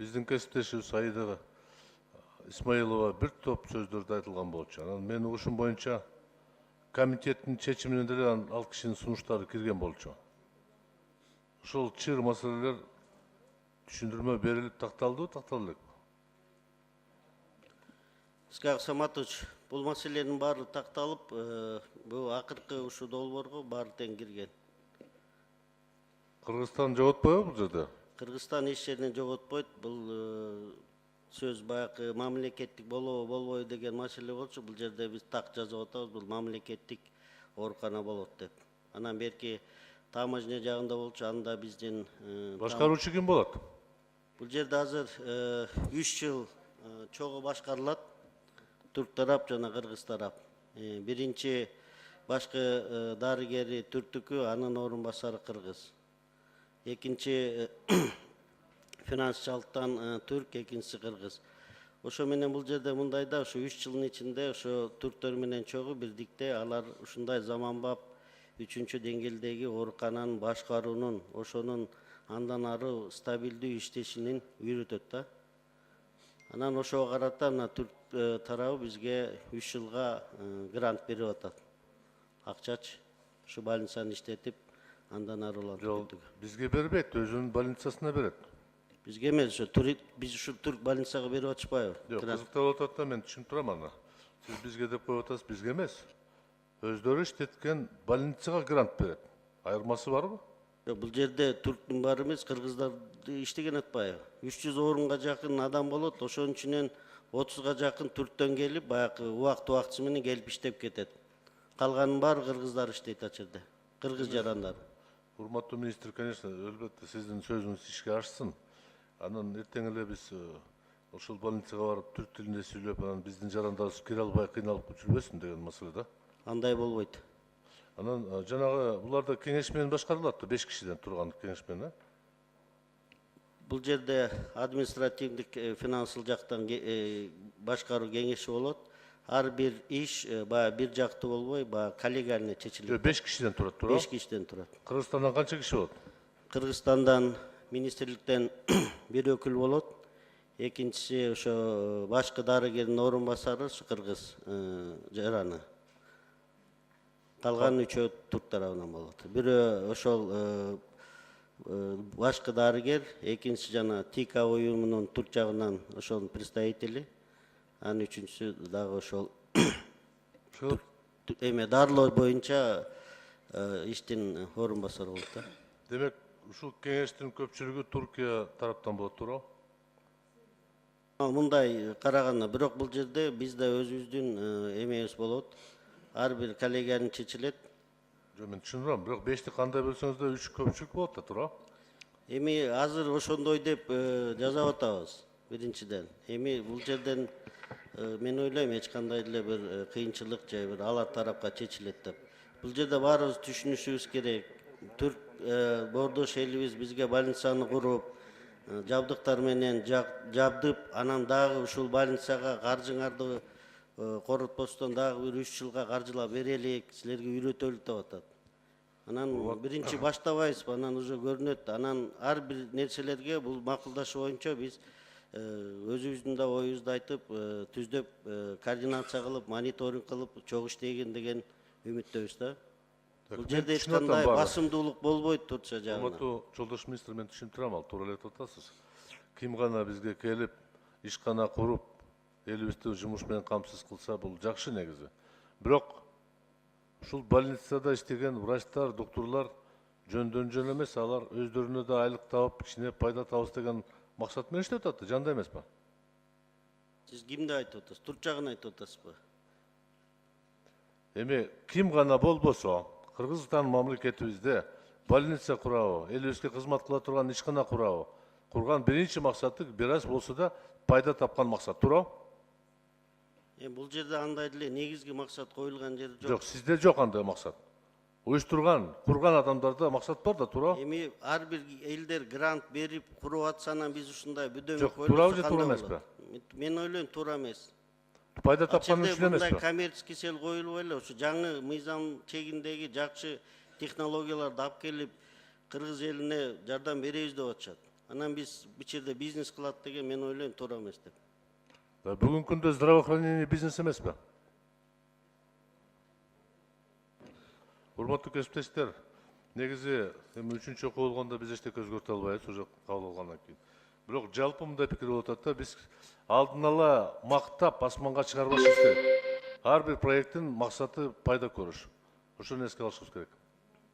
Биздин кесиптешибиз Аида Исмаилова бир топ сөздөрдү айтылган болчу. Анан мен угушум боюнча комитеттин чечимине деле ал кишинин сунуштары кирген болчу. Ошол чыр маселелер түшүндүрмө берилип такталдыбы, тактала элекпи? Исхак Саматович, бул маселенин баары такталып, бул акыркы ушу долбоорго баары тең кирген. Кыргызстан жоготпойбу бул жерде? Кыргызстан эч жеринен жоготпойт. Бул сөз баягы мамлекеттик болобу, болбойбу деген маселе болчу. Бул жерде биз так жазып атабыз, бул мамлекеттик оорукана болот деп. Анан берки таможня жагында болчу, анда биздин Башкаруучу ким болот? бул жерде азыр 3 жыл чогуу башкарылат. Түрк тарап жана кыргыз тарап. Биринчи башкы дарыгери түрктүкү, анын орун басары кыргыз. Экинчи финансчылыктан түрк, экинчиси кыргыз. Ошо менен бул жерде мындай да, ошо 3 жылдын ичинде ошо түрктөр менен чогуу бирдикте алар ушундай заманбап 3-чү деңгээлдеги оорукананын башкаруунун, ошонун андан ары стабилдүү иштешинин үйрөтөт да. Анан ошого карата мына түрк тарабы бизге 3 жылга грант берип атат. Акчач ушу больницаны иштетип, андан ары улантып. Бизге бербейт, өзүнүн больницасына берет. Бизге эмес, биз ушу түрк больницага берип атышпайбы? Жок, кызыктап атат да, мен түшүнүп турам аны. Сиз бизге деп коюп атасыз, бизге эмес. Өздөрү иштеткен больницага грант берет. Айырмасы барбы? Бул жерде түрктүн баары эмес, кыргыздарды иштеген атпайбы? 300 орунга жакын адам болот, ошонун ичинен 30га жакын түрктөн келип, баягы убакыт менен келип иштеп кетет. Калганын баары кыргыздар иштейт ал жерде. Кыргыз жарандар. Урматтуу министр, конечно, элбетте сиздин сөзүңүз ишке ашсын. Анан эртең эле биз ошол больницага барып түрк тилинде сүйлөп, анан биздин жарандарыбыз кире албай кыйналып жүрбөсүн деген маселе да. Андай болбойт. Анан жанагы буларда кеңеш менен башкарылат, 5 кишиден турган кеңеш менен. Бул жерде административдик финансылык жактан башкаруу кеңеши болот. Ар бир иш баягы бир жактуу болбой, баягы коллегиально чечилет. 5 кишиден турат, туурабы? 5 кишиден турат. Кыргызстандан канча киши болот? Кыргызстандан министрликтен бир өкүл болот. Экинчиси ошо башкы дарыгердин орун басары кыргыз жараны. Калган 3 түрк тарабынан болот. Бирөө ошол башкы дарыгер, экинчиси жана ТИКА уюмунун түрк жагынан ошонун представители, анын үчүнчүсү дагы ошол эме дарылоо боюнча иштин орун басары болот да. Демек, ушул кеңештин көпчүлүгү Туркия тараптан болот, туурабы? Мындай караганда, бирок бул жерде бизде өзүбүздүн эмебиз болот. Ар бир коллегиялы чечилет. Жок, мен түшүнүрөм, бирок 5ти кандай болсоңуз да 3 көпчүлүк болот да, туурабы? Эми азыр ошондой деп жазап атабыз, биринчиден. Эми бул жерден мен ойлойм эч кандай деле бир кыйынчылык же бир алар тарапка чечилет деп. Бул жерде баарыбыз түшүнүшүбүз керек. Түрк боордош элибиз бизге больницаны куруп, жабдыктар менен жабдып, анан дагы ушул больницага каржыңарды коротпостон дагы бир 3 жылга каржылап берелик, силерге үйрөтөлүк деп атат. Анан биринчи баштабайбызбы, анан уже көрүнөт. Анан ар бир нерселерге бул макулдашуу боюнча биз өзүбүздүн да оюбузду айтып, түздөп, координация кылып, мониторинг кылып, чогуу иштеген деген үмүттөбүз да. Бул жерде эч кандай басымдуулук болбойт Турция жагынан. Урматтуу жолдош министр, мен түшүнүп турам, ал туура эле айтып атасыз. Ким гана бизге келип, ишкана куруп, элибизди жумуш менен камсыз кылса, бул жакшы негизи. Бирок ушул больницада иштеген врачтар, докторлор жөндөн жөн эмес, алар өздөрүнө да айлык таап, кичине пайда табыс деген максат менен иштеп атат, жанда эмеспи? Сиз кимди айтып атасыз? Турк жагын айтып атасызбы? Эми ким гана болбосо, Кыргызстан мамлекетибизде больница курабы, элибизге кызмат кыла турган ишкана курабы, курган биринчи максаты бир аз болсо да пайда тапкан максат, туурабы? Бул жерде андай деле негизги максат коюлган жери жок. Жок, сизде жок андай максат. Уюштурган, курган адамдарда максат бар да, туурабы? Эми ар бир элдер грант берип куруп атса, анан биз ушундай бүдөмө Жок, туурабы же туура эмеспи? Мен ойлойм, туура эмес. Пайда тапкан үчүн эмеспи? Мындай коммерческий цел коюлуп эле, ушу жаңы мыйзам чегиндеги жакшы технологияларды алып келип, кыргыз элине жардам беребиз деп атышат. Анан биз бул жерде бизнес кылат деген мен ойлойм туура эмес деп. Бүгүнкү күндө здравоохранение бизнес эмеспи? Урматтуу кесиптештер, негизи эми 3-чү окуу болгондо биз эчтеке өзгөртө албайбыз, уже кабыл алгандан кийин. Бирок жалпы мындай пикир болуп атат да, биз алдын ала мактап асманга чыгарбашыбыз керек. Ар бир проекттин максаты пайда көрүш. Ошону эске алышыбыз керек.